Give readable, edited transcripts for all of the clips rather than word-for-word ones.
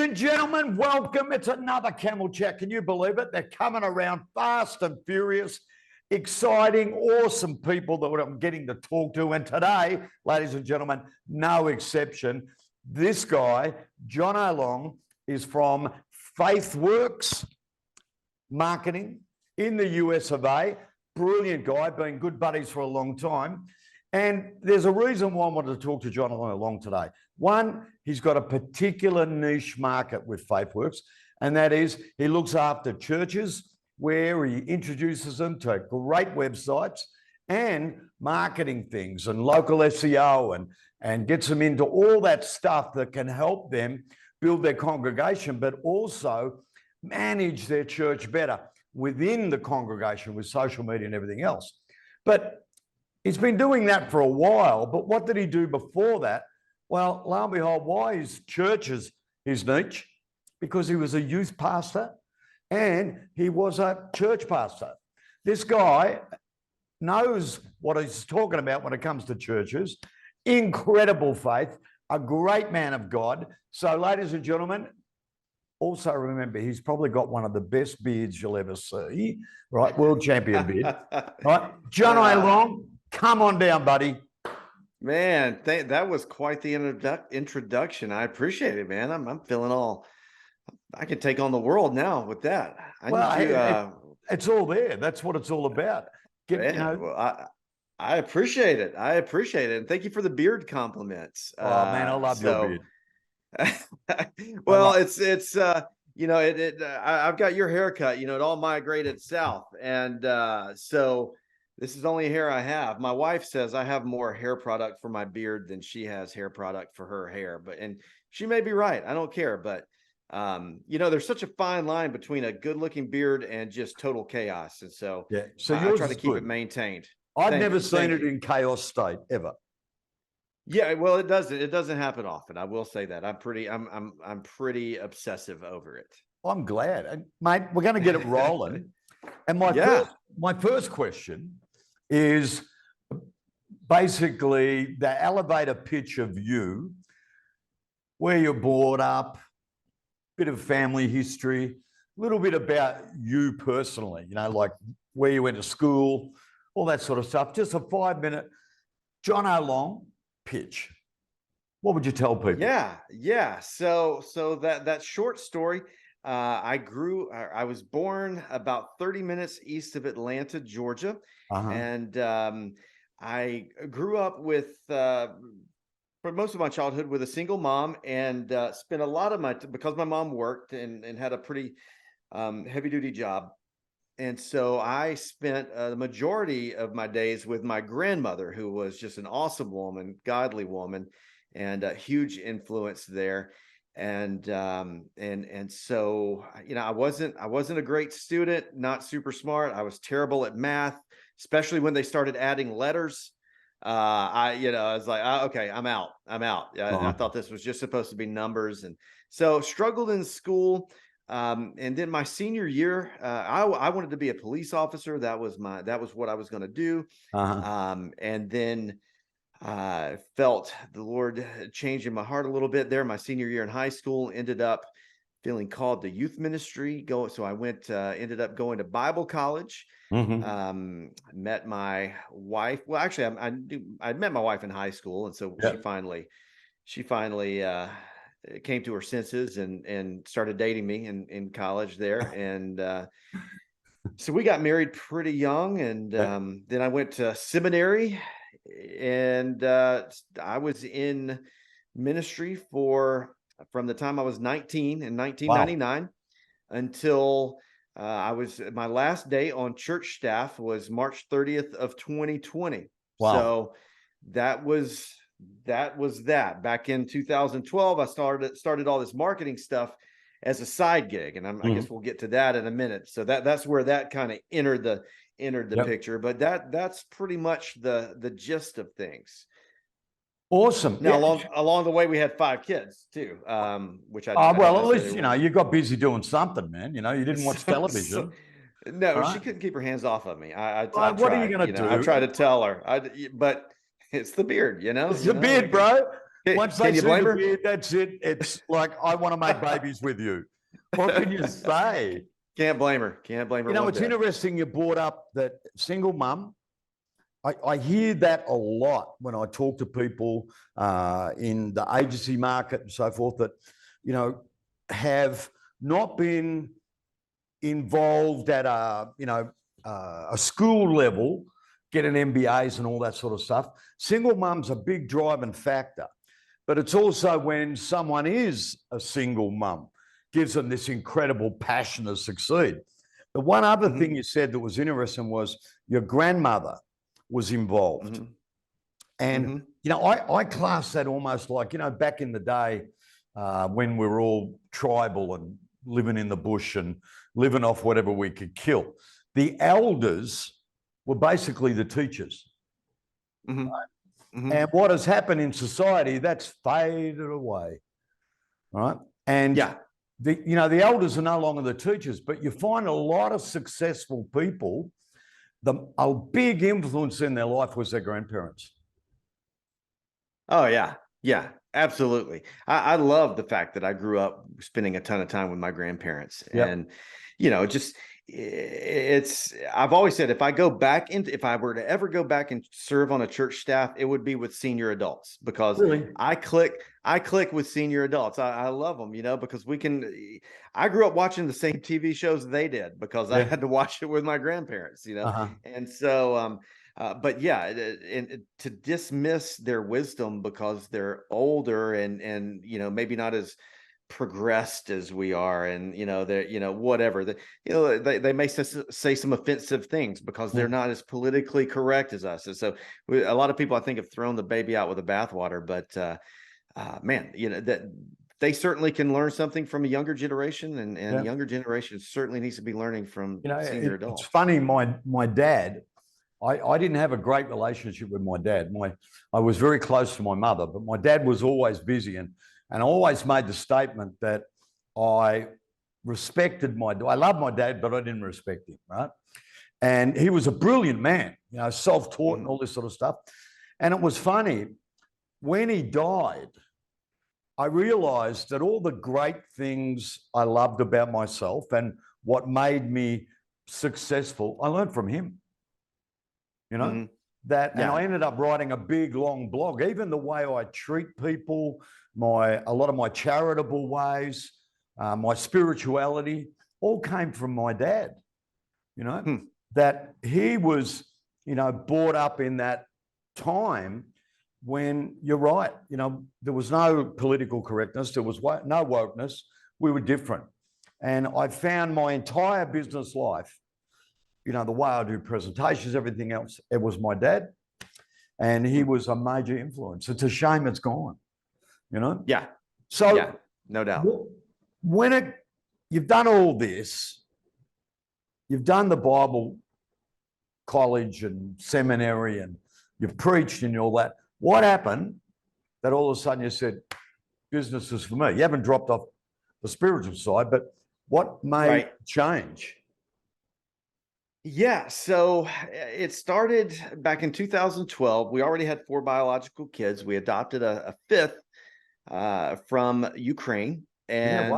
and gentlemen, welcome. It's another Camel Chat. Can you believe it? They're coming around fast and furious, exciting, awesome people that I'm getting to talk to. And today, ladies and gentlemen, no exception. This guy, Jono Long, is from Faithworks Marketing in the US of A. Brilliant guy, been good buddies for a long time. And there's a reason why I wanted to talk to Jono Long today. One, he's got a particular niche market with Faithworks, and that is he looks after churches where he introduces them to great websites and marketing things and local SEO and gets them into all that stuff that can help them build their congregation, but also manage their church better within the congregation with social media and everything else. But he's been doing that for a while, but what did he do before that? Well, lo and behold, why is churches his niche? Because he was a youth pastor and he was a church pastor. This guy knows what he's talking about when it comes to churches. Incredible faith, a great man of God. So, ladies and gentlemen, also remember, he's probably got one of the best beards you'll ever see, right? World champion beard, right? Jono Long, come on down, buddy. Man, that was quite the introduction. I appreciate it, man. I'm feeling I can take on the world now with that. It's all there. That's what it's all about. I appreciate it. I appreciate it. And thank you for the beard compliments. Oh, man, I love your beard. Well, I've got your haircut, it all migrated south. And so this is only hair I have. My wife says I have more hair product for my beard than she has hair product for her hair. And she may be right. I don't care. But, there's such a fine line between a good looking beard and just total chaos. And so, I try to keep it maintained. I've never seen it in chaos state ever. Yeah, well, it doesn't happen often. I will say that. I'm pretty obsessive over it. I'm glad. And, mate, we're going to get it rolling. And my first question is basically the elevator pitch of you, where you're brought up, bit of family history, a little bit about you personally, like where you went to school, all that sort of stuff. Just a 5-minute Jono Long pitch. What would you tell people? Yeah. So that short story, I was born about 30 minutes east of Atlanta, Georgia. And I grew up with, for most of my childhood, with a single mom, and spent a lot of because my mom worked and had a pretty heavy duty job. And so I spent the majority of my days with my grandmother, who was just an awesome woman, godly woman, and a huge influence there. And so, I wasn't a great student, not super smart. I was terrible at math, especially when they started adding letters. I was like, okay, I'm out. I thought this was just supposed to be numbers. And so struggled in school. And then my senior year, I wanted to be a police officer. That was what I was going to do. And then felt the Lord changing my heart a little bit there. My senior year in high school, ended up feeling called to youth ministry. So I ended up going to Bible college. Met my wife. Well, actually, I'd met my wife in high school, and so she finally came to her senses and started dating me in college there. And so we got married pretty young, and then I went to seminary, and I was in ministry from the time I was 19 in 1999 until my last day on church staff was March 30th of 2020. Wow. So that was that. Back in 2012, I started all this marketing stuff as a side gig, and I guess we'll get to that in a minute. So that's where that kind of entered the picture. But that's pretty much the gist of things. Awesome. Now, along the way, we had 5 kids too, which at least you got busy doing something, man. You didn't watch television. No, right? She couldn't keep her hands off of me. What are you going to do? I tried to tell her, but it's the beard, It's the beard, bro. Once Can they you see blame the her? beard, that's it. It's like, I want to make babies with you. What can you say? Can't blame her. Can't blame her one It's bit. interesting you brought up that single mum. I hear that a lot when I talk to people in the agency market and so forth that, have not been involved at a school level, getting MBAs and all that sort of stuff. Single mum's a big driving factor, but it's also when someone is a single mum, gives them this incredible passion to succeed. The one other thing you said that was interesting was your grandmother was involved. And, I class that almost like, back in the day when we were all tribal and living in the bush and living off whatever we could kill. The elders were basically the teachers. Right? And what has happened in society, that's faded away. Right? And the elders are no longer the teachers, but you find a lot of successful people, a big influence in their life was their grandparents. Oh, yeah. Yeah, absolutely. I love the fact that I grew up spending a ton of time with my grandparents. And, I've always said if I were to ever go back and serve on a church staff, it would be with senior adults, because I click with senior adults. I love them, because I grew up watching the same TV shows they did because I had to watch it with my grandparents, And so, but yeah, and to dismiss their wisdom because they're older and maybe not as progressed as we are, and they're whatever they may say some offensive things because they're not as politically correct as us. And so a lot of people, I think, have thrown the baby out with the bathwater. But man, that they certainly can learn something from a younger generation, and younger generation certainly needs to be learning from senior adults. It's funny, my dad, I didn't have a great relationship with my dad. I was very close to my mother, but my dad was always busy, and I always made the statement that I respected I loved my dad, but I didn't respect him, right? And he was a brilliant man, self-taught and all this sort of stuff. And it was funny, when he died, I realized that all the great things I loved about myself and what made me successful, I learned from him. And I ended up writing a big, long blog. Even the way I treat people, a lot of my charitable ways, my spirituality, all came from my dad. That he was, brought up in that time when, you're right, there was no political correctness, there was no wokeness. We were different. And I found my entire business life, the way I do presentations, everything else, it was my dad. And he was a major influence. It's a shame it's gone, Yeah. So, yeah, no doubt. When you've done all this, you've done the Bible college and seminary, and you've preached and all that, what happened that all of a sudden you said, business is for me? You haven't dropped off the spiritual side, but what made change? Yeah, so it started back in 2012. We already had 4 biological kids. We adopted a 5th from Ukraine, and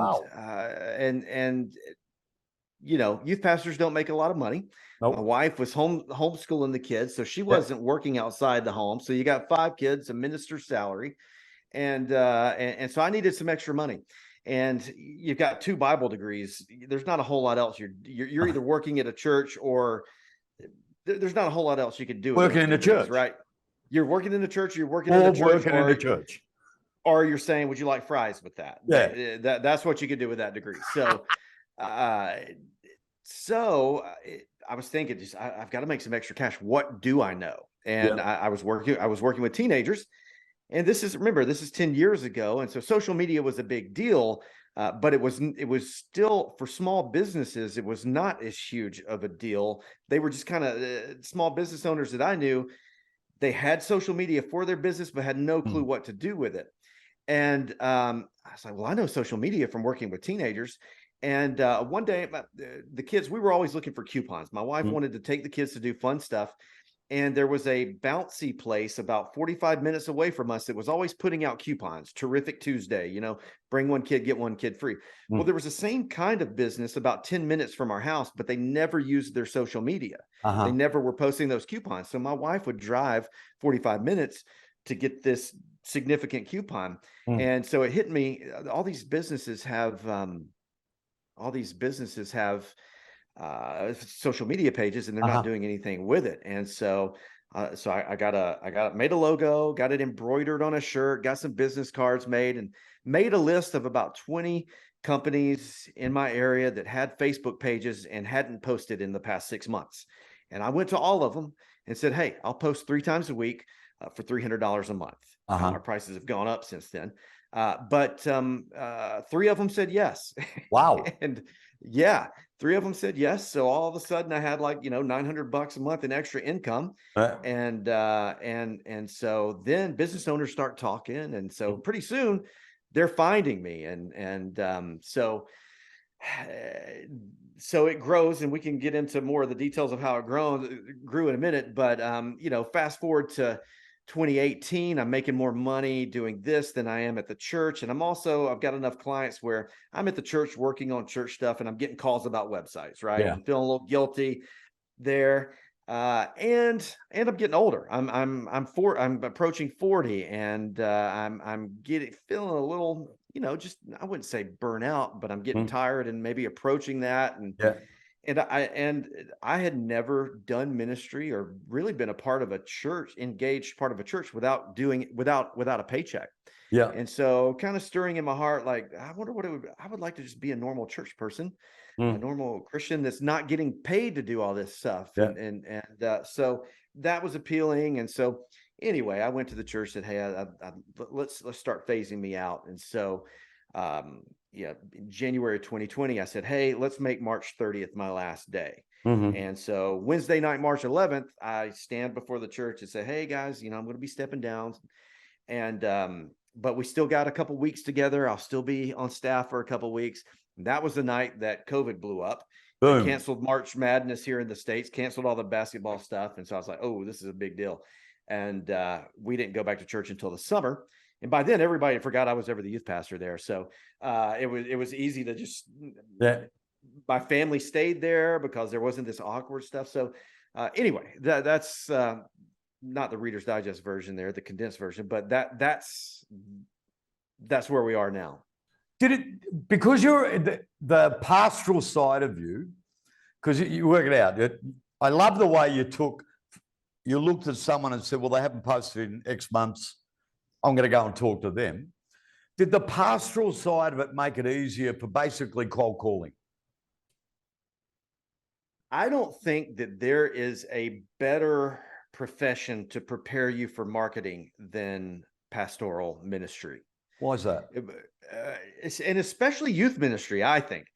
youth pastors don't make a lot of money. Nope. My wife was homeschooling the kids, so she wasn't working outside the home. So you got 5 kids, a minister's salary, and so I needed some extra money. And you've got 2 Bible degrees. There's not a whole lot else. You're either working at a church, or there's not a whole lot else you could do. Working in the church, right? You're working in the church. You're working in the church, or you're saying, "Would you like fries with that?" Yeah, that's what you could do with that degree. So, I was thinking, I've got to make some extra cash. What do I know? And I was working with teenagers. And this is 10 years ago. And so social media was a big deal, but it was still, for small businesses, it was not as huge of a deal. They were just kind of small business owners that I knew. They had social media for their business, but had no clue what to do with it. And I was like, well, I know social media from working with teenagers. And one day, the kids, we were always looking for coupons. My wife wanted to take the kids to do fun stuff. and there was a bouncy place about 45 minutes away from us that was always putting out coupons. Terrific Tuesday, you know, bring one kid, get one kid free. Well, there was the same kind of business about 10 minutes from our house, but they never used their social media. They never were posting those coupons. So my wife would drive 45 minutes to get this significant coupon. And so it hit me, all these businesses have social media pages, and they're not doing anything with it. And so I made a logo, got it embroidered on a shirt, got some business cards made, and made a list of about 20 companies in my area that had Facebook pages and hadn't posted in the past 6 months. And I went to all of them and said, hey, I'll post 3 times a week for $300 a month. Our prices have gone up since then. But 3 of them said yes. Wow. And yeah, 3 of them said yes. So all of a sudden I had like, $900 a month in extra income. And so then business owners start talking. And so pretty soon they're finding me. So it grows, and we can get into more of the details of how it grew in a minute. But, fast forward to 2018, I'm making more money doing this than I am at the church. And I've got enough clients where I'm at the church working on church stuff, and I'm getting calls about websites, right? I'm feeling a little guilty there. And I'm getting older. I'm approaching 40, and I'm feeling a little, I wouldn't say burnout, but I'm getting tired and maybe approaching that. And I had never done ministry or really been a part of a church, engaged part of a church without a paycheck. And so kind of stirring in my heart, like, I wonder I would like to just be a normal church person, a normal Christian that's not getting paid to do all this stuff. So that was appealing. And so anyway, I went to the church, said, hey, let's start phasing me out. And so, in January 2020, I said, hey, let's make March 30th my last day. And so Wednesday night, March 11th, I stand before the church and say, hey guys, I'm going to be stepping down. And, but we still got a couple weeks together. I'll still be on staff for a couple weeks. And that was the night that COVID blew up. They canceled March Madness here in the States, canceled all the basketball stuff. And so I was like, oh, this is a big deal. And we didn't go back to church until the summer. And by then, everybody forgot I was ever the youth pastor there. So it was easy to just, my family stayed there because there wasn't this awkward stuff. So anyway, that's not the Reader's Digest version there, the condensed version, but that's where we are now. Did it, because you're the pastoral side of you, because you work it out. I love the way you looked at someone and said, well, they haven't posted in X months. I'm going to go and talk to them. Did the pastoral side of it make it easier for basically cold calling? I don't think that there is a better profession to prepare you for marketing than pastoral ministry. Why is that? And especially youth ministry, I think,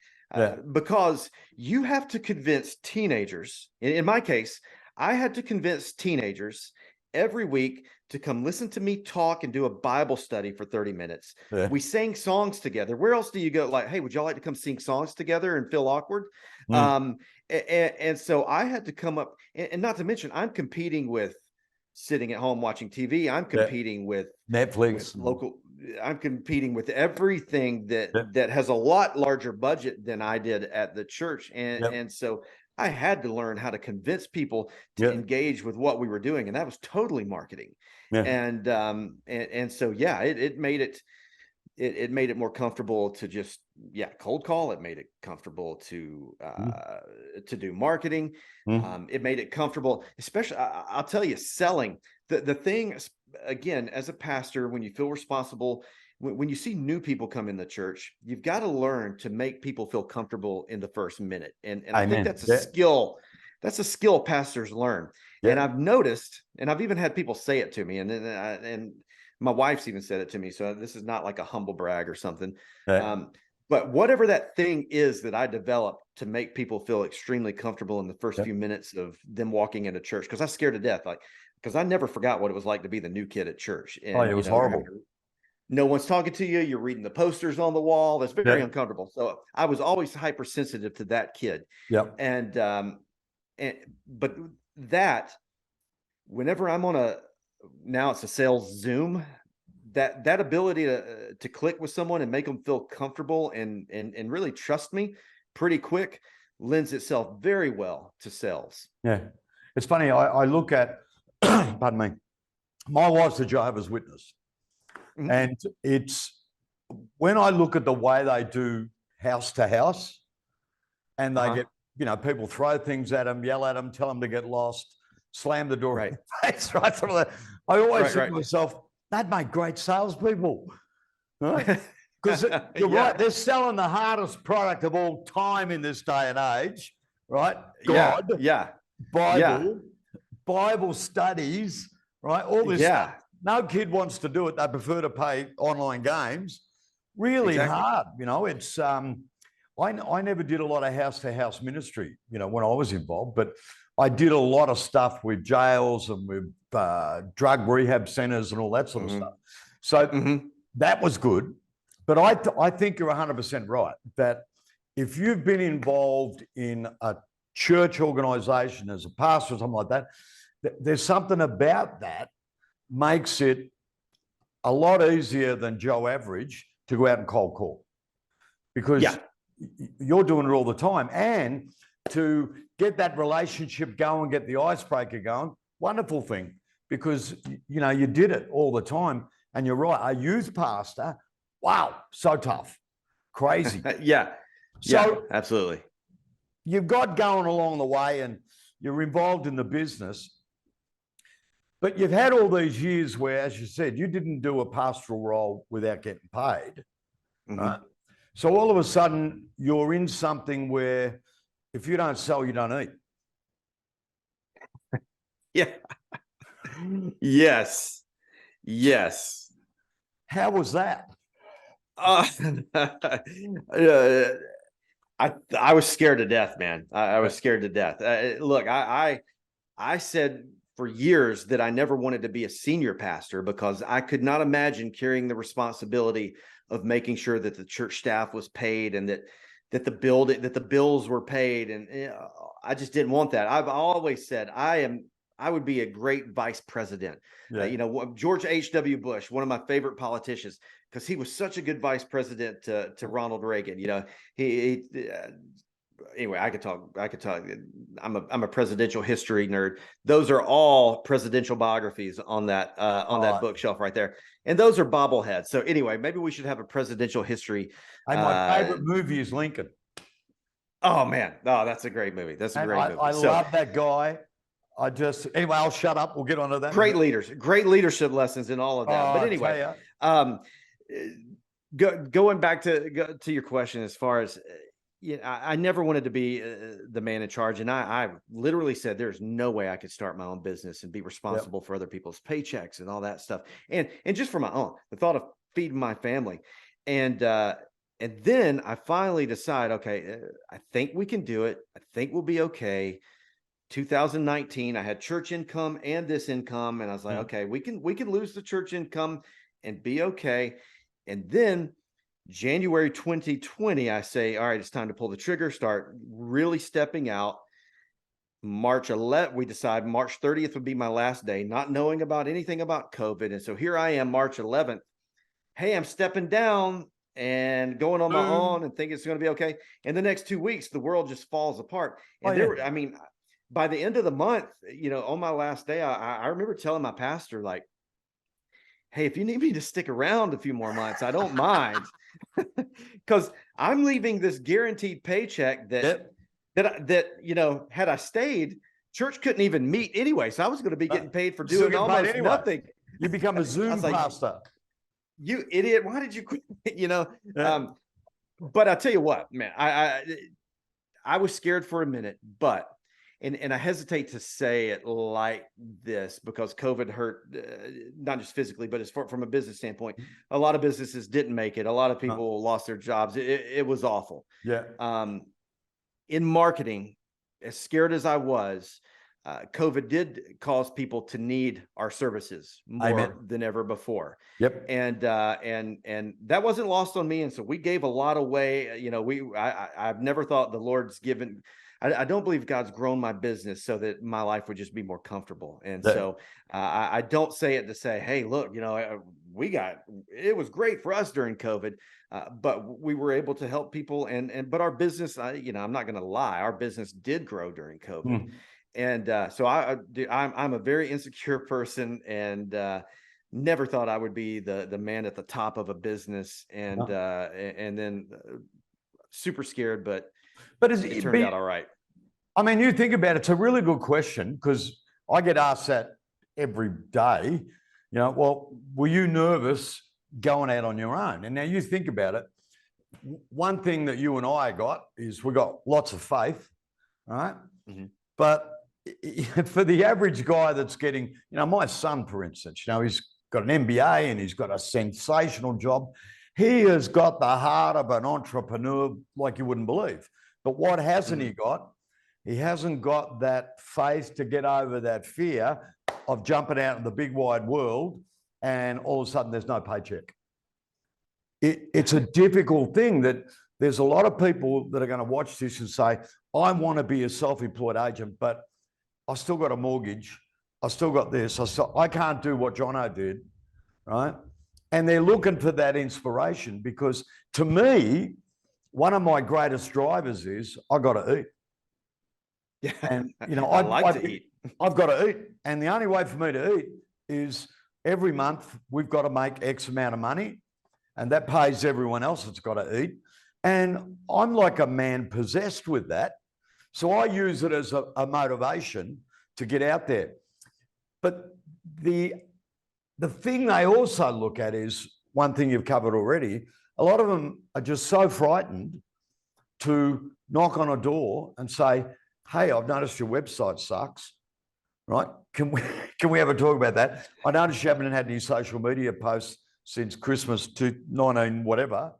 because you have to convince teenagers. In my case, I had to convince teenagers every week to come listen to me talk and do a Bible study for 30 minutes. We sang songs together. Where else do you go? Like, hey, would y'all like to come sing songs together and feel awkward? And so I had to come up, and not to mention, I'm competing with sitting at home watching TV. I'm competing with Netflix, I'm competing with everything that has a lot larger budget than I did at the church. And so I had to learn how to convince people to engage with what we were doing. And that was totally marketing. And so, it made it more comfortable to just, cold call. It made it comfortable to do marketing. It made it comfortable, especially, I'll tell you, selling. The thing, again, as a pastor, when you feel responsible, when you see new people come in the church, you've got to learn to make people feel comfortable in the first minute. And I think that's a skill. That's a skill pastors learn. And I've noticed, and I've even had people say it to me, and my wife's even said it to me. So this is not like a humble brag or something. But whatever that thing is that I developed to make people feel extremely comfortable in the first few minutes of them walking into church, because I was scared to death, because I never forgot what it was like to be the new kid at church. And, it was horrible. No one's talking to you. You're reading the posters on the wall. That's very uncomfortable. So I was always hypersensitive to that kid. But that whenever I'm on now it's a sales Zoom, that ability to click with someone and make them feel comfortable and really trust me pretty quick lends itself very well to sales. Yeah. It's funny. I look at, pardon me, my wife's a Jehovah's Witness. Mm-hmm. And it's when I look at the way they do house to house and they get, people throw things at them, yell at them, tell them to get lost, slam the door in their face, right? I always think to myself, they'd make great salespeople. Right? Because you're right, they're selling the hardest product of all time in this day and age, right? God, Bible studies, right? All this stuff. No kid wants to do it. They prefer to play online games. Really hard, it's I never did a lot of house-to-house ministry, when I was involved, but I did a lot of stuff with jails and with drug rehab centers and all that sort of stuff. So that was good. But I think you're 100% right that if you've been involved in a church organization as a pastor or something like that, there's something about that makes it a lot easier than Joe Average to go out and cold call, because you're doing it all the time. And to get that relationship going, get the icebreaker going, wonderful thing, because, you did it all the time. And you're right, a youth pastor, wow, so tough, crazy. So absolutely. You've got going along the way and you're involved in the business, but you've had all these years where, as you said, you didn't do a pastoral role without getting paid. Right? So all of a sudden you're in something where if you don't sell, you don't eat. Yes. How was that? I was scared to death, man. I was scared to death. Look, I said for years that I never wanted to be a senior pastor because I could not imagine carrying the responsibility of making sure that the church staff was paid and that the bills were paid. And I just didn't want that. I've always said I would be a great vice president. George H.W. Bush, one of my favorite politicians, because he was such a good vice president to Ronald Reagan. Anyway, I could talk. I'm a presidential history nerd. Those are all presidential biographies on that bookshelf right there, and those are bobbleheads. So anyway, maybe we should have a presidential history. Hey, my favorite movie is Lincoln. Oh man, that's a great movie. That's a great movie. I love that guy. Anyway, I'll shut up. We'll get on to that. Great leadership lessons in all of that. But anyway, going back to your question, as far as I never wanted to be the man in charge, and I literally said there's no way I could start my own business and be responsible for other people's paychecks and all that stuff, and just for my own, the thought of feeding my family, and then I finally decide, okay, I think we can do it. I think we'll be okay. 2019, I had church income and this income, and I was like, okay, we can lose the church income and be okay. And then January 2020, I say, all right, it's time to pull the trigger, start really stepping out. March 11th, we decide March 30th would be my last day, not knowing about anything about COVID. And so here I am, March 11th. Hey, I'm stepping down and going on my own and think it's going to be okay. And the next 2 weeks, the world just falls apart. And by the end of the month, on my last day, I remember telling my pastor, like, hey, if you need me to stick around a few more months, I don't mind, because I'm leaving this guaranteed paycheck that had I stayed, church couldn't even meet anyway. So I was going to be getting paid for doing almost nothing. You become a Zoom pastor. You idiot. Why did you quit? But I tell you what, man, I was scared for a minute, but and I hesitate to say it like this because COVID hurt, not just physically, but from a business standpoint. A lot of businesses didn't make it. A lot of people lost their jobs. It was awful. In marketing, as scared as I was, COVID did cause people to need our services more than ever before. And that wasn't lost on me. And so we gave a lot away. I've never thought the Lord's given I don't believe God's grown my business so that my life would just be more comfortable. And so I don't say it to say, hey, look, it was great for us during COVID, but we were able to help people. But our business, I'm not going to lie, our business did grow during COVID. And so I'm a very insecure person, and never thought I would be the man at the top of a business, and then super scared, but it turned out all right. I mean, you think about it, it's a really good question, because I get asked that every day. Well, were you nervous going out on your own? And now you think about it. One thing that you and I got is we got lots of faith, right? But for the average guy that's getting, my son, for instance, he's got an MBA and he's got a sensational job. He has got the heart of an entrepreneur like you wouldn't believe. But what hasn't he got? He hasn't got that faith to get over that fear of jumping out in the big wide world and all of a sudden there's no paycheck. It's a difficult thing that there's a lot of people that are going to watch this and say, I want to be a self-employed agent, but I still got a mortgage. I still got this. I can't do what Jono did, right? And they're looking for that inspiration, because to me, one of my greatest drivers is I got to eat. Yeah, and I like to eat. I've got to eat, and the only way for me to eat is every month we've got to make X amount of money, and that pays everyone else that's got to eat. And I'm like a man possessed with that, so I use it as a motivation to get out there. But the thing they also look at is one thing you've covered already. A lot of them are just so frightened to knock on a door and say, hey, I've noticed your website sucks, right? Can we have a talk about that? I noticed you haven't had any social media posts since Christmas to 19 whatever.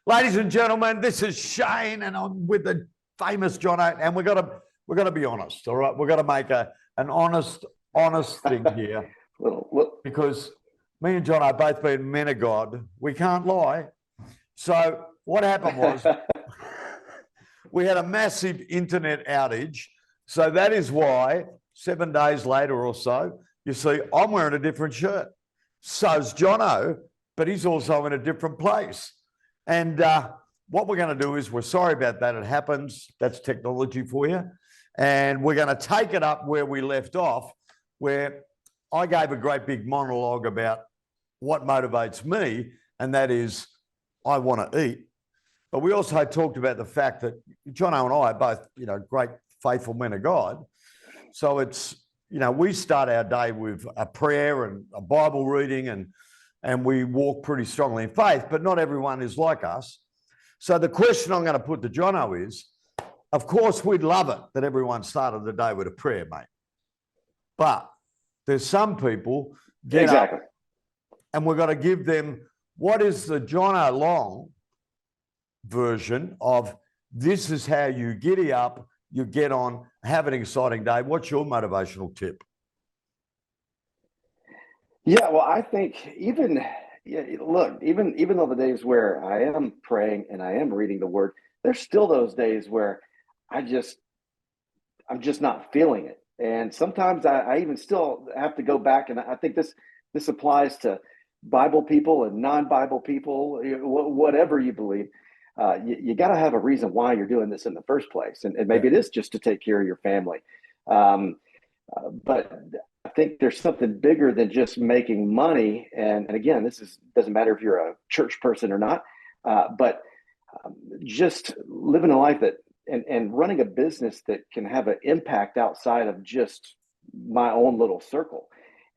Ladies and gentlemen, this is Shane, and I'm with the famous Jono, and we're gonna be honest, all right? We're gonna make an honest thing here, because me and Jono both being men of God, we can't lie. So what happened was we had a massive internet outage, so that is why 7 days later or so, you see I'm wearing a different shirt. So's Jono, but he's also in a different place. And what we're going to do is, we're sorry about that. It happens. That's technology for you. And we're going to take it up where we left off, where I gave a great big monologue about what motivates me, and that is I want to eat. But we also talked about the fact that Jono and I are both, great faithful men of God. So it's, we start our day with a prayer and a Bible reading, and we walk pretty strongly in faith, but not everyone is like us. So the question I'm going to put to Jono is, of course, we'd love it that everyone started the day with a prayer, mate. But there's some people get up, and we've got to give them, what is the Jono Long version of, this is how you giddy up, you get on, have an exciting day. What's your motivational tip? Yeah, well, I think even though the days where I am praying and I am reading the word, there's still those days where I'm just not feeling it. And sometimes I even still have to go back, and I think this applies to Bible people and non-Bible people, whatever you believe. You got to have a reason why you're doing this in the first place. And maybe it is just to take care of your family. But I think there's something bigger than just making money. And again, doesn't matter if you're a church person or not, but just living a life and running a business that can have an impact outside of just my own little circle.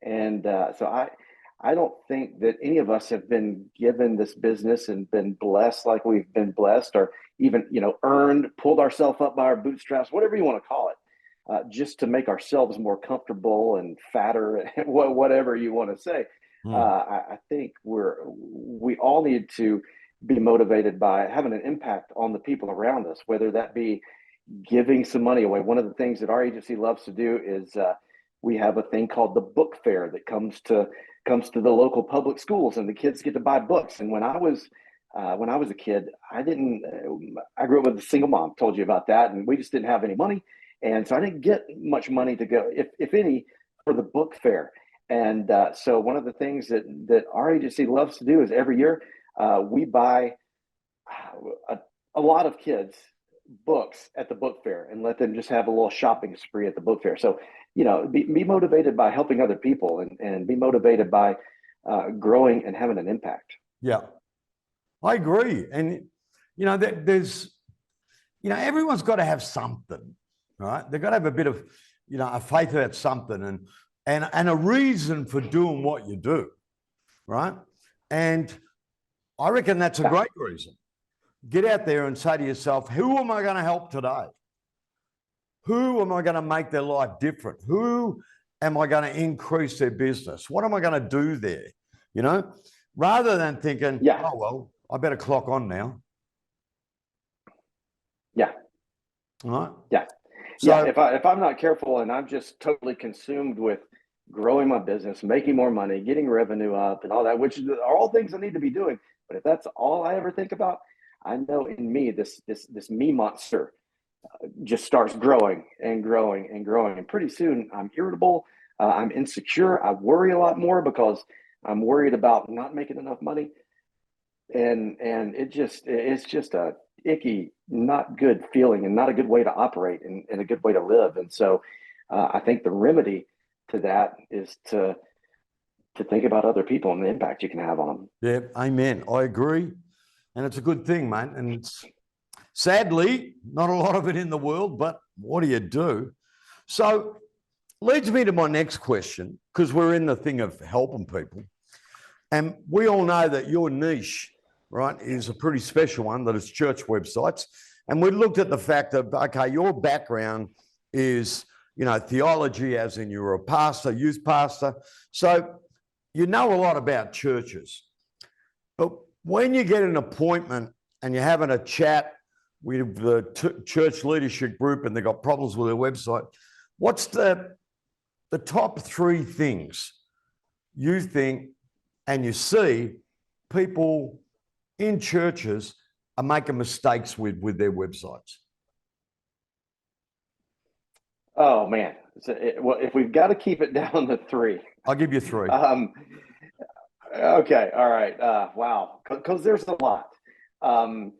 And so I don't think that any of us have been given this business and been blessed like we've been blessed, or even, pulled ourselves up by our bootstraps, whatever you want to call it. just to make ourselves more comfortable and fatter, whatever you want to say. I think we all need to be motivated by having an impact on the people around us, whether that be giving some money away. One of the things that our agency loves to do is we have a thing called the book fair that comes to the local public schools, and the kids get to buy books. And when I was a kid, I grew up with a single mom, told you about that, and we just didn't have any money. And so I didn't get much money to go, if any, for the book fair. And so one of the things that our agency loves to do is every year we buy a lot of kids books at the book fair and let them just have a little shopping spree at the book fair. So, be motivated by helping other people and be motivated by growing and having an impact. Yeah, I agree. And, there's, everyone's got to have something, right? They've got to have a bit of, a faith about something and a reason for doing what you do, right? And I reckon that's a great reason. Get out there and say to yourself, who am I going to help today? Who am I going to make their life different? Who am I going to increase their business? What am I going to do there? Rather than thinking, oh, well, I better clock on now. Yeah. All right. Yeah. So if I'm not careful and I'm just totally consumed with growing my business, making more money, getting revenue up and all that, which are all things I need to be doing. But if that's all I ever think about, I know in me, this me monster just starts growing and growing and growing. And pretty soon I'm irritable. I'm insecure. I worry a lot more because I'm worried about not making enough money. And it's just a icky, not good feeling and not a good way to operate and a good way to live. And so I think the remedy to that is to think about other people and the impact you can have on them. Yeah, amen. I agree. And it's a good thing, mate. And it's sadly not a lot of it in the world, but what do you do? So leads me to my next question, because we're in the thing of helping people. And we all know that your niche, right, is a pretty special one, that is church websites. And we looked at the fact that, okay, your background is, theology, as in you're a pastor, youth pastor. So you know a lot about churches. But when you get an appointment and you're having a chat with the church leadership group and they've got problems with their website, what's the top three things you think and you see people in churches are making mistakes with their websites? Oh man. Well, if we've got to keep it down to three, I'll give you three. Okay. All right. Wow. Because there's a lot. I'll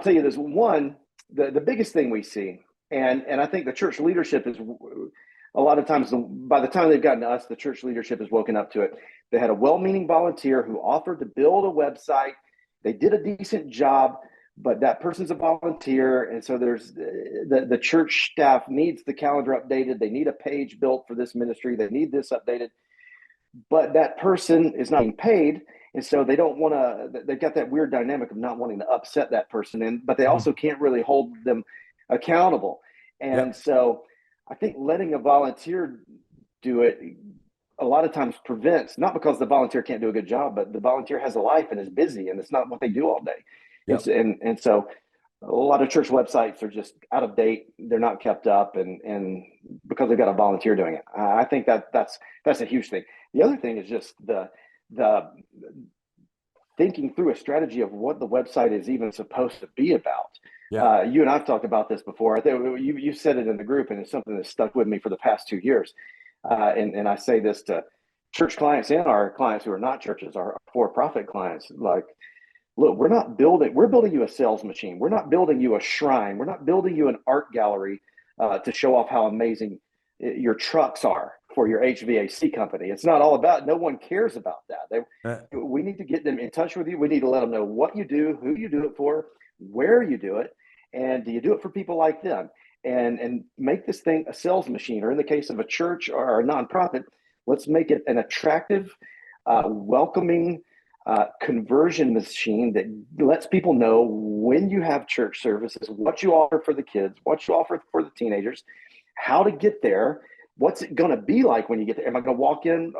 tell you this. One, the biggest thing we see, and I think the church leadership is a lot of times, by the time they've gotten to us, the church leadership has woken up to it. They had a well-meaning volunteer who offered to build a website. They did a decent job, but that person's a volunteer. And so there's the church staff needs the calendar updated. They need a page built for this ministry. They need this updated. But that person is not being paid. And so they don't want to, they've got that weird dynamic of not wanting to upset that person. But they also can't really hold them accountable. And so I think letting a volunteer do it a lot of times prevents, not because the volunteer can't do a good job, but the volunteer has a life and is busy and it's not what they do all day. And so a lot of church websites are just out of date. They're not kept up and because they've got a volunteer doing it. I think that's a huge thing. The other thing is just the thinking through a strategy of what the website is even supposed to be about. You and I've talked about this before. I think you said it in the group, and it's something that's stuck with me for the past 2 years. And I say this to church clients and our clients who are not churches, our for-profit clients. Like, look, we're building you a sales machine. We're not building you a shrine. We're not building you an art gallery to show off how amazing your trucks are for your HVAC company. It's not all about, no one cares about that. We need to get them in touch with you. We need to let them know what you do, who you do it for, where you do it, and do you do it for people like them? And make this thing a sales machine, or in the case of a church or a nonprofit, let's make it an attractive, welcoming, conversion machine that lets people know when you have church services, what you offer for the kids, what you offer for the teenagers, how to get there, what's it going to be like when you get there. Am I going to walk in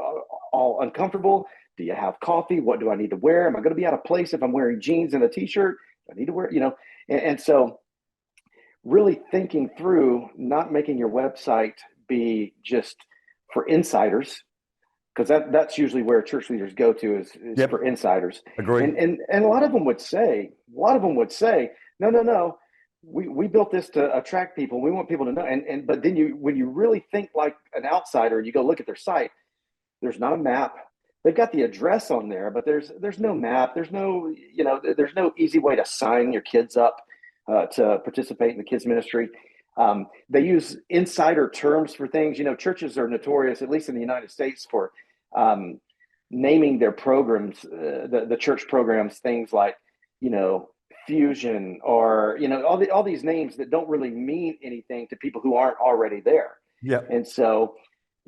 all uncomfortable? Do you have coffee? What do I need to wear? Am I going to be out of place if I'm wearing jeans and a t-shirt? Do I need to wear, and so really thinking through, not making your website be just for insiders, because that's usually where church leaders go to is Yep. for insiders. Agree. And a lot of them would say, no, we built this to attract people. We want people to know. But then when you really think like an outsider, you go look at their site, there's not a map. They've got the address on there, but there's no map. There's no easy way to sign your kids up to participate in the kids ministry. They use insider terms for things. Churches are notorious, at least in the United States, for naming their programs, the church programs, things like, Fusion, or, all these names that don't really mean anything to people who aren't already there. Yeah. And so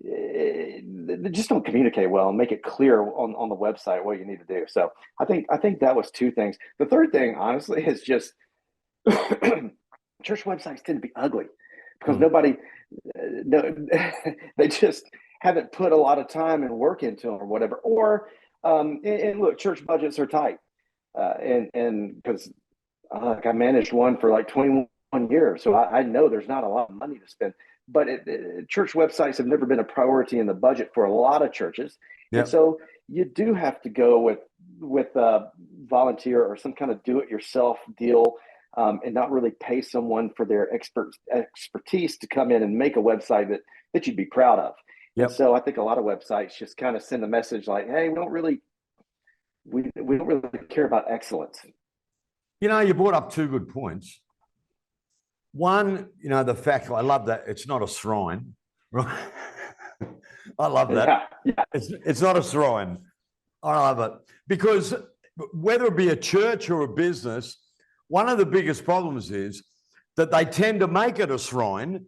they just don't communicate well and make it clear on the website what you need to do. So I think that was two things. The third thing, honestly, is just church websites tend to be ugly because they just haven't put a lot of time and work into them or whatever. Or and look, church budgets are tight, and because I managed one for like 21 years, so I know there's not a lot of money to spend. But church websites have never been a priority in the budget for a lot of churches, Yep. and so you do have to go with a volunteer or some kind of do-it-yourself deal. And not really pay someone for their expertise to come in and make a website that you'd be proud of. Yep. And so I think a lot of websites just kind of send a message like, hey, we don't really care about excellence. You brought up two good points. One, the fact, I love that it's not a shrine, right? I love that. Yeah. It's not a shrine. I love it. Because whether it be a church or a business, one of the biggest problems is that they tend to make it a shrine.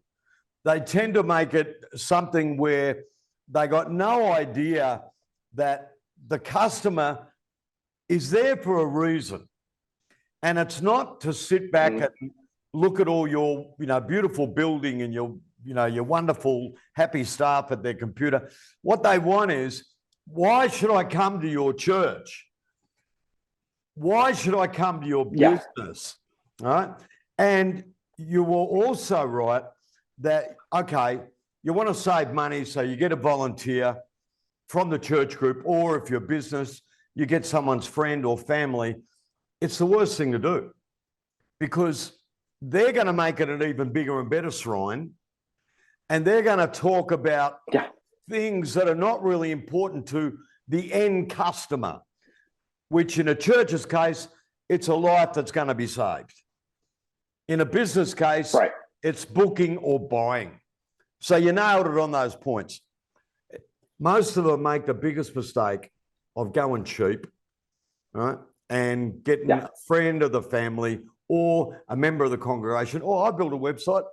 They tend to make it something where they got no idea that the customer is there for a reason. And it's not to sit back and look at all your, beautiful building and your wonderful, happy staff at their computer. What they want is, why should I come to your church? Why should I come to your business? All right. And you were also right that, okay, you want to save money, so you get a volunteer from the church group, or if you're a business, you get someone's friend or family. It's the worst thing to do because they're going to make it an even bigger and better shrine. And they're going to talk about things that are not really important to the end customer, which in a church's case, it's a life that's going to be saved. In a business case, it's booking or buying. So you nailed it on those points. Most of them make the biggest mistake of going cheap, right? And getting a friend of the family or a member of the congregation. Oh, I built a website.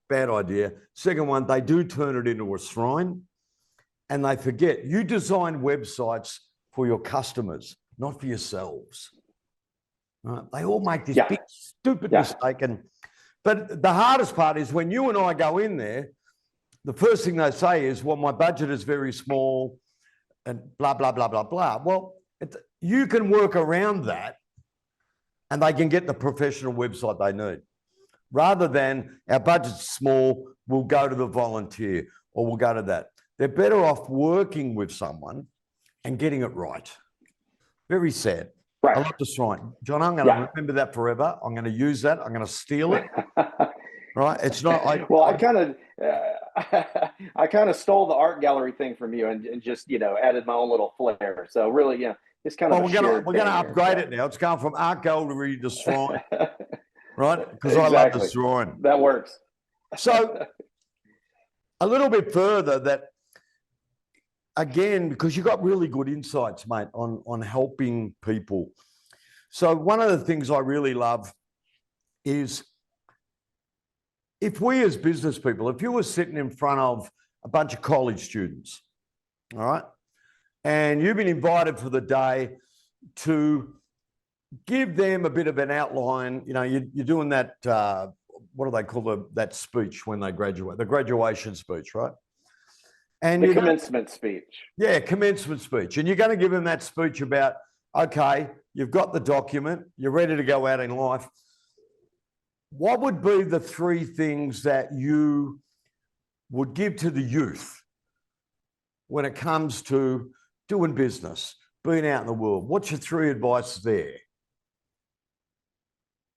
Bad idea. Second one, they do turn it into a shrine and they forget you design websites for your customers, not for yourselves. Right? They all make this big, stupid mistake. But the hardest part is when you and I go in there, the first thing they say is, well, my budget is very small and blah, blah, blah, blah, blah. Well, you can work around that and they can get the professional website they need. Rather than our budget's small, we'll go to the volunteer or we'll go to that. They're better off working with someone and getting it right. Very sad. I love the shrine. John, I'm going to remember that forever. I'm going to use that. I'm going to steal it. Right? It's not. I kind of stole the art gallery thing from you and just added my own little flair. So really, it's kind of. We're going to upgrade it now. It's going from art gallery to shrine, right? Because I love the shrine. That works. So a little bit further that. Again, because you got really good insights, mate, on helping people. So one of the things I really love is if we as business people, if you were sitting in front of a bunch of college students, all right, and you've been invited for the day, to give them a bit of an outline. You know, you're doing that, what do they call that speech when they graduate? The graduation speech, right? And the commencement speech. Yeah, commencement speech. And you're going to give them that speech about, okay, you've got the document, you're ready to go out in life. What would be the 3 things that you would give to the youth when it comes to doing business, being out in the world? What's your 3 advice there?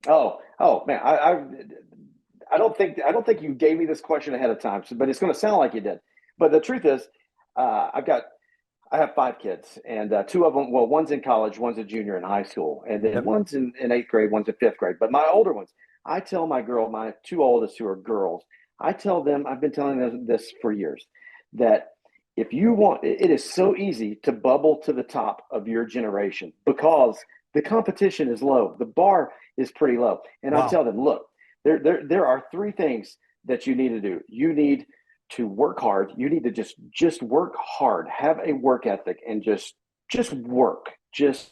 Oh man, I don't think you gave me this question ahead of time, but it's going to sound like you did. But the truth is, I have 5 kids, and 2 of them, well, one's in college, one's a junior in high school, and then one's in 8th grade, one's in 5th grade. But my older ones, I tell my 2 oldest who are girls, I tell them, I've been telling them this for years, that if you want, it is so easy to bubble to the top of your generation because the competition is low. The bar is pretty low. And I tell them, look, there are 3 things that you need to do. You need to work hard. You need to just work hard, have a work ethic, and just work. The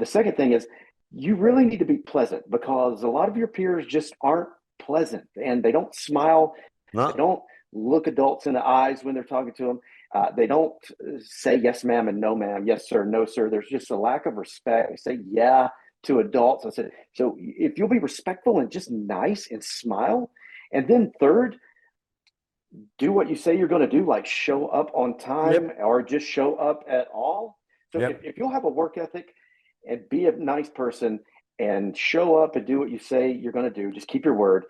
second thing is you really need to be pleasant because a lot of your peers just aren't pleasant and they don't smile. No. They don't look adults in the eyes when they're talking to them. They don't say yes, ma'am, and no, ma'am, yes, sir, no, sir. There's just a lack of respect. They say yeah to adults. I said, so if you'll be respectful and just nice and smile, and then third, do what you say you're going to do, like show up on time or just show up at all. So if you'll have a work ethic and be a nice person and show up and do what you say you're going to do, just keep your word,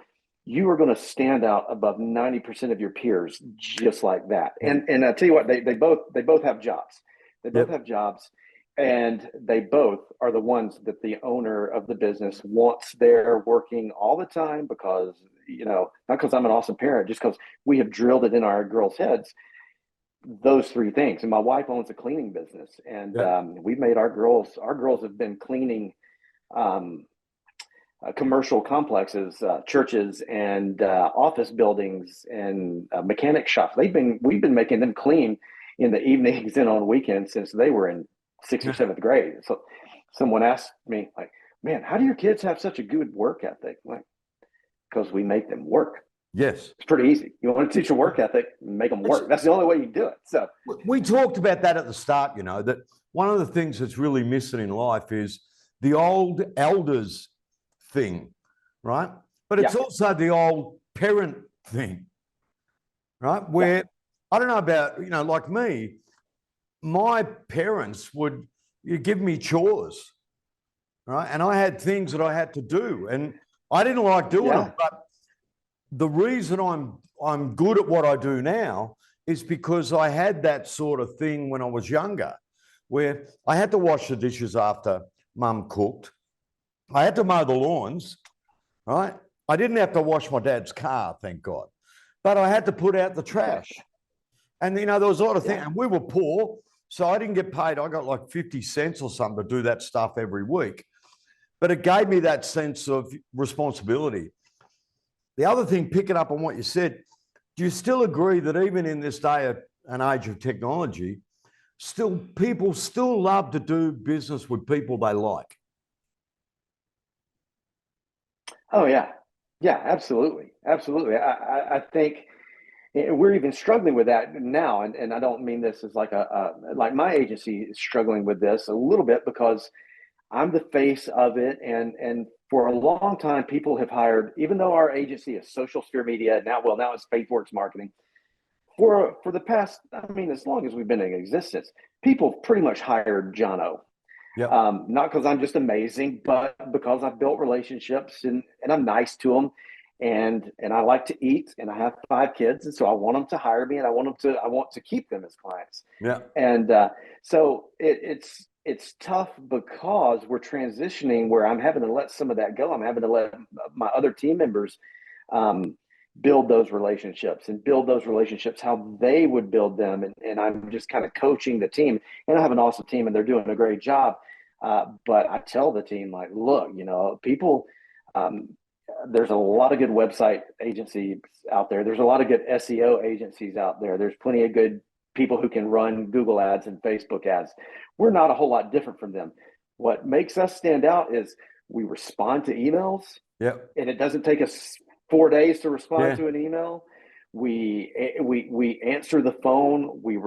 you are going to stand out above 90% of your peers just like that. And I tell you what, they both have jobs. They both have jobs, and they both are the ones that the owner of the business wants there working all the time because, you know, not because I'm an awesome parent, just because we have drilled it in our girls' heads, those 3 things. And my wife owns a cleaning business, and we've made our girls have been cleaning commercial complexes, churches, and office buildings, and mechanic shops. We've been making them clean in the evenings and on weekends since they were in 6th or 7th grade. So someone asked me, like, man, how do your kids have such a good work ethic? Like, because we make them work. Yes. It's pretty easy. You want to teach a work ethic, make them work. That's the only way you do it. So we talked about that at the start, you know, that one of the things that's really missing in life is the old elders thing, right? But it's also the old parent thing, right? Where I don't know about, you know, like me, my parents would give me chores, right? And I had things that I had to do, and I didn't like doing them. But the reason I'm good at what I do now is because I had that sort of thing when I was younger, where I had to wash the dishes after mum cooked. I had to mow the lawns, right? I didn't have to wash my dad's car, thank God. But I had to put out the trash. And, you know, there was a lot of things. And we were poor, so I didn't get paid. I got like 50 cents or something to do that stuff every week. But it gave me that sense of responsibility. The other thing, picking up on what you said, do you still agree that even in this day and age of technology, people still love to do business with people they like? Oh, yeah. Yeah, absolutely. Absolutely. I think we're even struggling with that now. And I don't mean this as like like my agency is struggling with this a little bit because I'm the face of it. And for a long time, people have hired, even though our agency is social sphere media, now it's Faithworks Marketing. For the past, I mean, as long as we've been in existence, people pretty much hired Jono. Yep. Not because I'm just amazing, but because I've built relationships and I'm nice to them, and I like to eat, and I have 5 kids, and so I want them to hire me, and I want to keep them as clients. Yeah. And so it's tough because we're transitioning where I'm having to let some of that go. I'm having to let my other team members build those relationships how they would build them, and I'm just kind of coaching the team, and I have an awesome team and they're doing a great job, but I tell the team, like, look, you know, people, there's a lot of good website agencies out there, there's a lot of good SEO agencies out there, there's plenty of good people who can run Google ads and Facebook ads. We're not a whole lot different from them. What makes us stand out is we respond to emails. Yep. And it doesn't take us 4 days to respond to an email. We answer the phone. We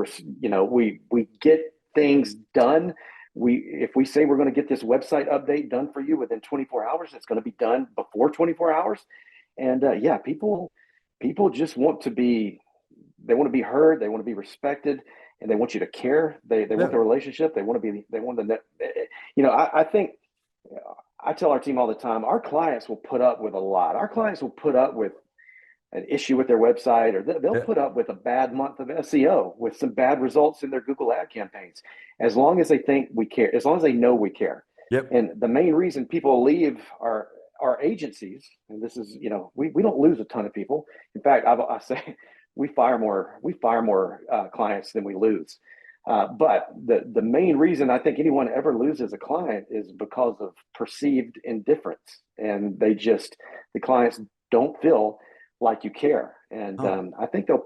get things done. If we say we're going to get this website update done for you within 24 hours, it's going to be done before 24 hours. And people just want to be heard. They want to be respected, and they want you to care. They want the relationship. I think I tell our team all the time, our clients will put up with a lot. Our clients will put up with an issue with their website, or they'll put up with a bad month of SEO, with some bad results in their Google ad campaigns, as long as they think we care, as long as they know we care. Yep. And the main reason people leave our agencies, and this is, we don't lose a ton of people. In fact, I say we fire more clients than we lose. But the main reason I think anyone ever loses a client is because of perceived indifference, and the clients don't feel like you care. And I think they'll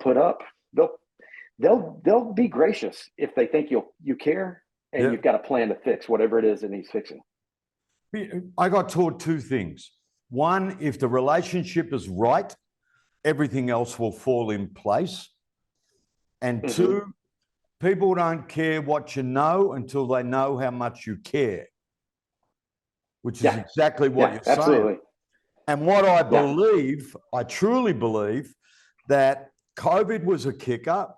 be gracious if they think you care, and you've got a plan to fix whatever it is that needs fixing. I got taught two things. One, if the relationship is right, everything else will fall in place. And two, people don't care what you know until they know how much you care, which is exactly what you're saying. And what I believe, I truly believe, that COVID was a kicker,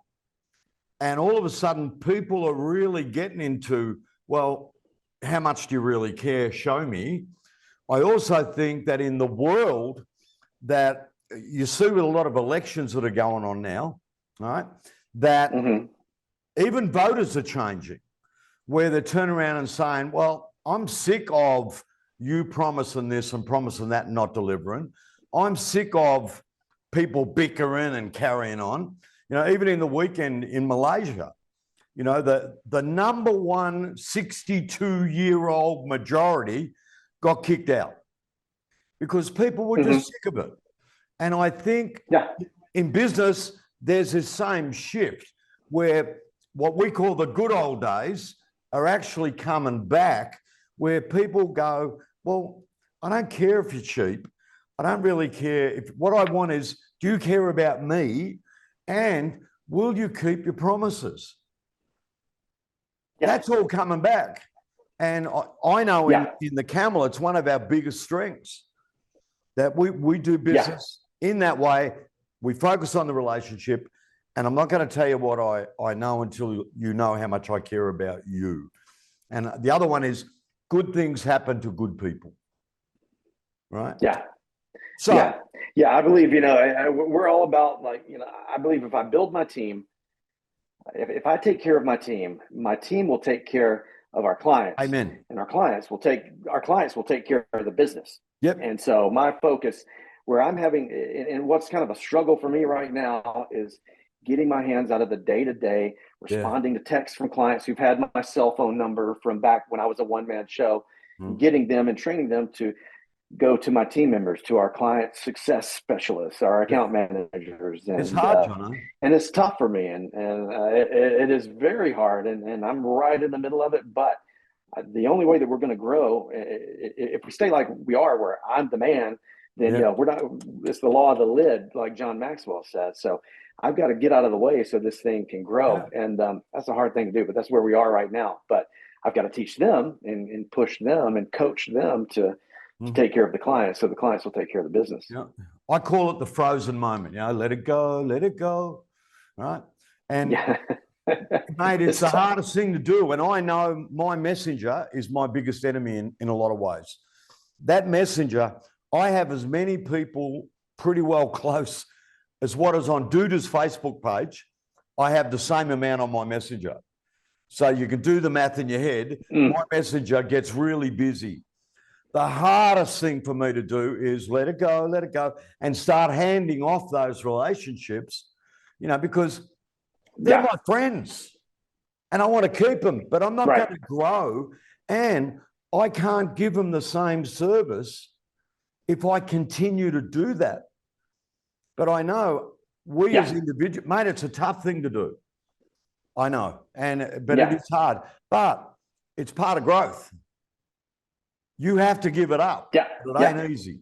and all of a sudden people are really getting into, well, how much do you really care? Show me. I also think that in the world that you see with a lot of elections that are going on now, right, that even voters are changing, where they're turning around and saying, well, I'm sick of you promising this and promising that and not delivering. I'm sick of people bickering and carrying on. Even in the weekend in Malaysia, the number one 62-year-old majority got kicked out because people were just sick of it. And I think in business, there's this same shift where what we call the good old days are actually coming back, where people go, well, I don't care if you're cheap. I don't really care. What I want is, do you care about me? And will you keep your promises? That's all coming back. And I know in the Camel, it's one of our biggest strengths that we do business in that way. We focus on the relationship. And I'm not going to tell you what I know until you know how much I care about you. And the other one is, good things happen to good people. Right? Yeah. So, I believe, we're all about, I believe if I build my team, if I take care of my team will take care of our clients. Amen. And our clients will take care of the business. Yep. And so my focus, where I'm having, and what's kind of a struggle for me right now, is getting my hands out of the day-to-day, responding to texts from clients who've had my cell phone number from back when I was a one-man show, getting them and training them to go to my team members, to our client success specialists, our account managers. And, it's hard, Jono. And it's tough for me. And it is very hard. And I'm right in the middle of it. But the only way that we're going to grow, if we stay like we are, where I'm the man, then, we're not, it's the law of the lid, like John Maxwell said. So I've got to get out of the way so this thing can grow. And that's a hard thing to do, but that's where we are right now. But I've got to teach them and push them and coach them to take care of the clients, so the clients will take care of the business. I call it the frozen moment. Let it go, right? And mate, it's the hardest thing to do. And I know my messenger is my biggest enemy in a lot of ways. That messenger, I have as many people pretty well close as what is on Duda's Facebook page. I have the same amount on my messenger. So you can do the math in your head. My messenger gets really busy. The hardest thing for me to do is let it go, and start handing off those relationships, because they're my friends and I want to keep them, but I'm not going to grow, and I can't give them the same service if I continue to do that. But I know we as individuals, mate, it's a tough thing to do. I know, but Yeah. it is hard. But it's part of growth. You have to give it up. Yeah. It ain't easy.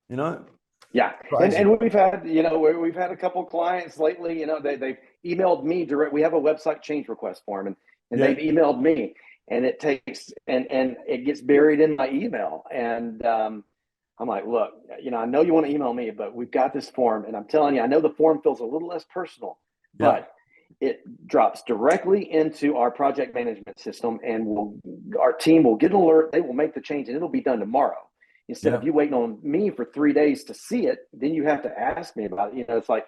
You know? Yeah. Crazy. And we've had, we've had a couple of clients lately, they've emailed me direct. We have a website change request form, and they've emailed me, and it takes, and it gets buried in my email. And I'm like, look, I know you want to email me, but we've got this form, and I'm telling you, I know the form feels a little less personal, but it drops directly into our project management system, and our team will get an alert. They will make the change, and it'll be done tomorrow. Instead of you waiting on me for 3 days to see it, then you have to ask me about it. It's like,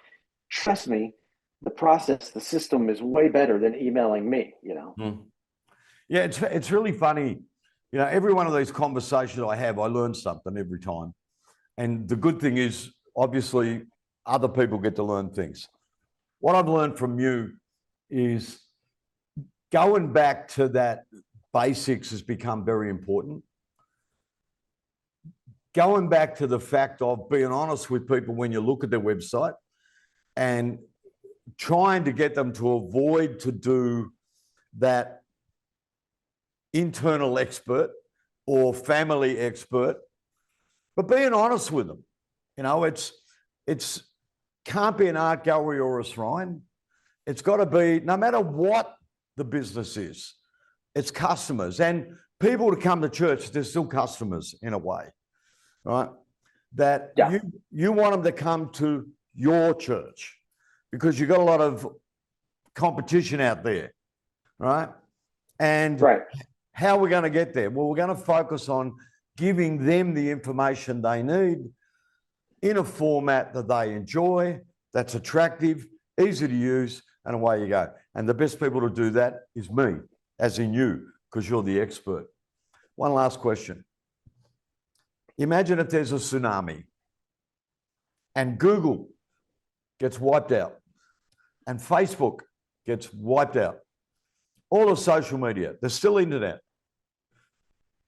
trust me, the process, the system is way better than emailing me. Yeah, it's really funny. Every one of these conversations I have, I learn something every time. And the good thing is, obviously, other people get to learn things. What I've learned from you is going back to that basics has become very important. Going back to the fact of being honest with people when you look at their website and trying to get them to avoid to do that internal expert or family expert, but being honest with them. It's can't be an art gallery or a shrine. It's got to be, no matter what the business is, it's customers. And people to come to church, they're still customers in a way, right? That you want them to come to your church because you've got a lot of competition out there, right? And how are we going to get there? Well, we're going to focus on giving them the information they need in a format that they enjoy, that's attractive, easy to use, and away you go. And the best people to do that is me, as in you, because you're the expert. One last question. Imagine if there's a tsunami and Google gets wiped out and Facebook gets wiped out. All of social media, there's still internet.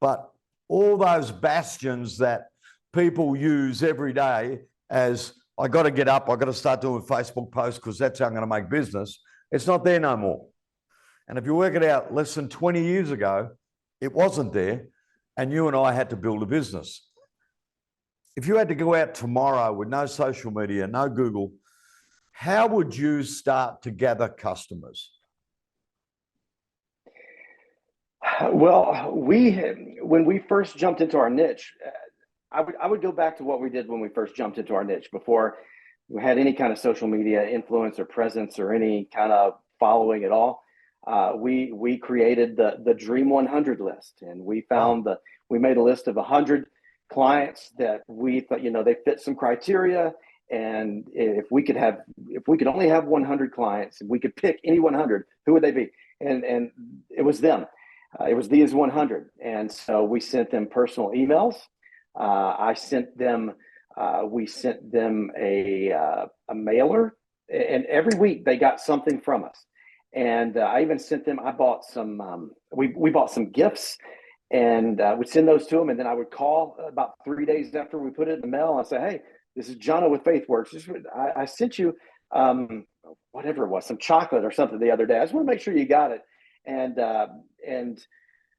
But all those bastions that people use every day as, I got to get up, I got to start doing Facebook posts because that's how I'm going to make business. It's not there no more. And if you work it out, less than 20 years ago, it wasn't there. And you and I had to build a business. If you had to go out tomorrow with no social media, no Google, how would you start to gather customers? Well, when we first jumped into our niche, I would go back to what we did when we first jumped into our niche before we had any kind of social media influence or presence or any kind of following at all. We created the Dream 100 list, and we found we made a list of 100 clients that we thought, they fit some criteria. And if we could only have 100 clients, if we could pick any 100, who would they be? And it was them. It was these 100. And so we sent them personal emails. We sent them a mailer, and every week they got something from us. And I even sent them, I bought some, we bought some gifts, and would send those to them. And then I would call about 3 days after we put it in the mail. And I say, hey, this is Jono with Faithworks. I sent you whatever it was, some chocolate or something the other day. I just want to make sure you got it. And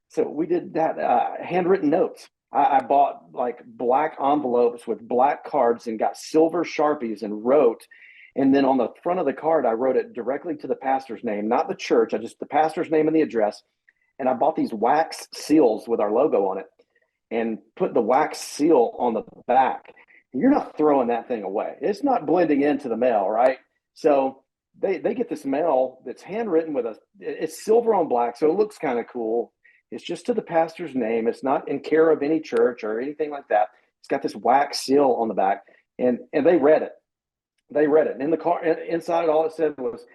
so we did that, handwritten notes. I bought like black envelopes with black cards and got silver Sharpies and wrote. And then on the front of the card, I wrote it directly to the pastor's name, not the church, just the pastor's name and the address. And I bought these wax seals with our logo on it and put the wax seal on the back. You're not throwing that thing away. It's not blending into the mail, right? So they get this mail that's handwritten it's silver on black, so it looks kind of cool. It's just to the pastor's name. It's not in care of any church or anything like that. It's got this wax seal on the back, and they read it. They read it. And in the car, inside, all it said was,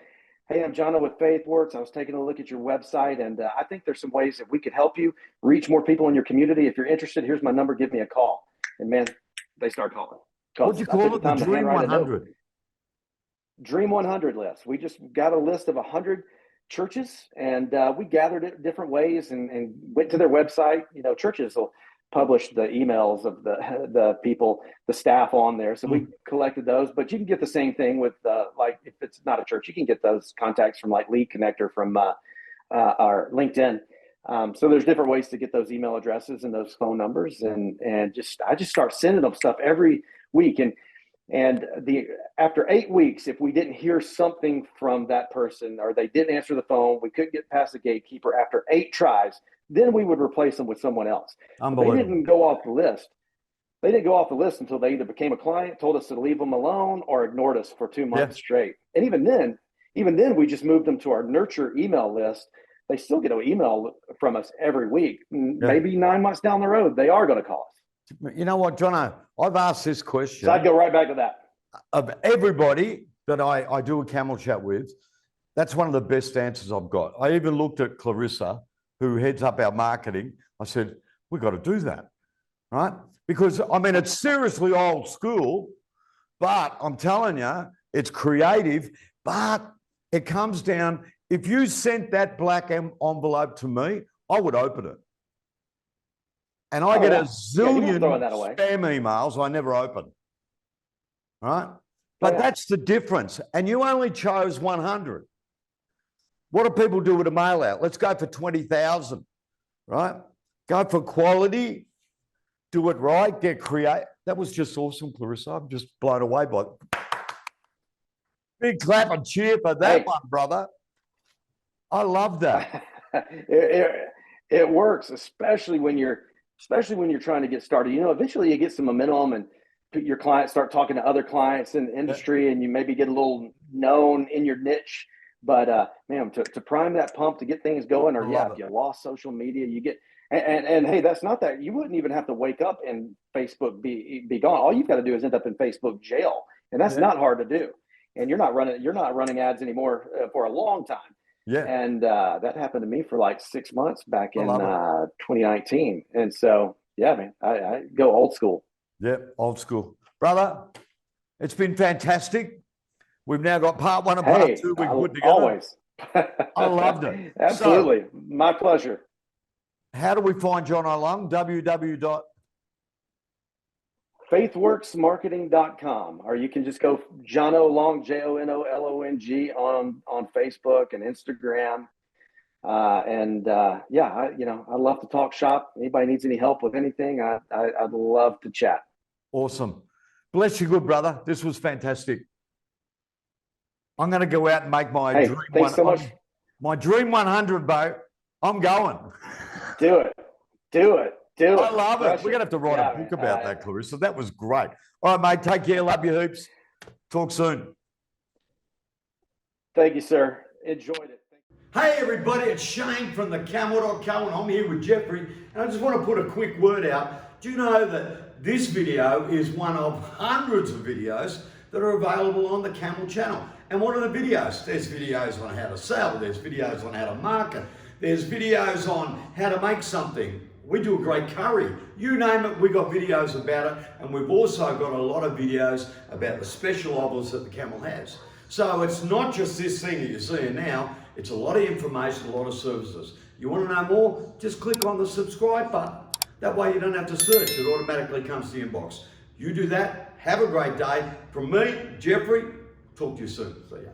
hey, I'm Jono with Faithworks. I was taking a look at your website, and I think there's some ways that we could help you reach more people in your community. If you're interested, here's my number. Give me a call. And man, they start calling. What'd you call it? The Dream 100? Dream 100 list. We just got a list of 100 churches, and we gathered it different ways and went to their website. Churches will publish the emails of the people, the staff on there. So we collected those, but you can get the same thing with like if it's not a church, you can get those contacts from like Lead Connector from our LinkedIn. So there's different ways to get those email addresses and those phone numbers, and I just start sending them stuff every week. And after 8 weeks, if we didn't hear something from that person or they didn't answer the phone, we couldn't get past the gatekeeper after 8 tries, then we would replace them with someone else. They didn't go off the list. They didn't go off the list until they either became a client, told us to leave them alone, or ignored us for 2 months straight. And even then, we just moved them to our nurture email list. They still get an email from us every week. Maybe 9 months down the road, they are going to call us. You know what, Jono? I've asked this question. So I'd go right back to that. Of everybody that I do a Camel Chat with, that's one of the best answers I've got. I even looked at Clarissa, who heads up our marketing. I said, we've got to do that, right? Because, I mean, it's seriously old school, but I'm telling you, it's creative, but it comes down, if you sent that black envelope to me, I would open it. And I get a zillion spam emails I never open, right? But that's the difference. And you only chose 100. What do people do with a mail out? Let's go for 20,000, right? Go for quality, do it right, get creative. That was just awesome, Clarissa. I'm just blown away by it. Big clap and cheer for that one, brother. I love that. It works, especially when you're trying to get started. You know, eventually you get some momentum and your clients start talking to other clients in the industry, and you maybe get a little known in your niche. But man, to prime that pump, to get things going, or if you lost social media, you get and hey, that's not that you wouldn't even have to wake up and Facebook be gone. All you've got to do is end up in Facebook jail, and that's not hard to do. And you're not running ads anymore for a long time. Yeah. And that happened to me for like 6 months back in 2019. And so, yeah, man, I go old school. Yeah, old school. Brother, it's been fantastic. We've now got part 1 and part 2 we put together. Always. I loved it. Absolutely. So, my pleasure. How do we find Jono Long? Faithworksmarketing.com, or you can just go Jono Long, JONOLONG on Facebook and Instagram. I love to talk shop. Anybody needs any help with anything, I'd love to chat. Awesome. Bless you, good brother. This was fantastic. I'm going to go out and make my dream thanks so much. My dream 100, Bo. I'm going. Do it. I love it. We're going to have to write a book about that, Clarissa. That was great. All right, mate. Take care. Love you, hoops. Talk soon. Thank you, sir. Enjoyed it. Hey, everybody. It's Shane from TheCamel.co, and I'm here with Jeffrey. And I just want to put a quick word out. Do you know that this video is one of hundreds of videos that are available on the Camel channel? And what are the videos? There's videos on how to sell. There's videos on how to market. There's videos on how to make something. We do a great curry. You name it, we got videos about it. And we've also got a lot of videos about the special offers that the Camel has. So it's not just this thing that you're seeing now. It's a lot of information, a lot of services. You want to know more? Just click on the subscribe button. That way you don't have to search. It automatically comes to the inbox. You do that. Have a great day. From me, Jeffrey, talk to you soon. See ya.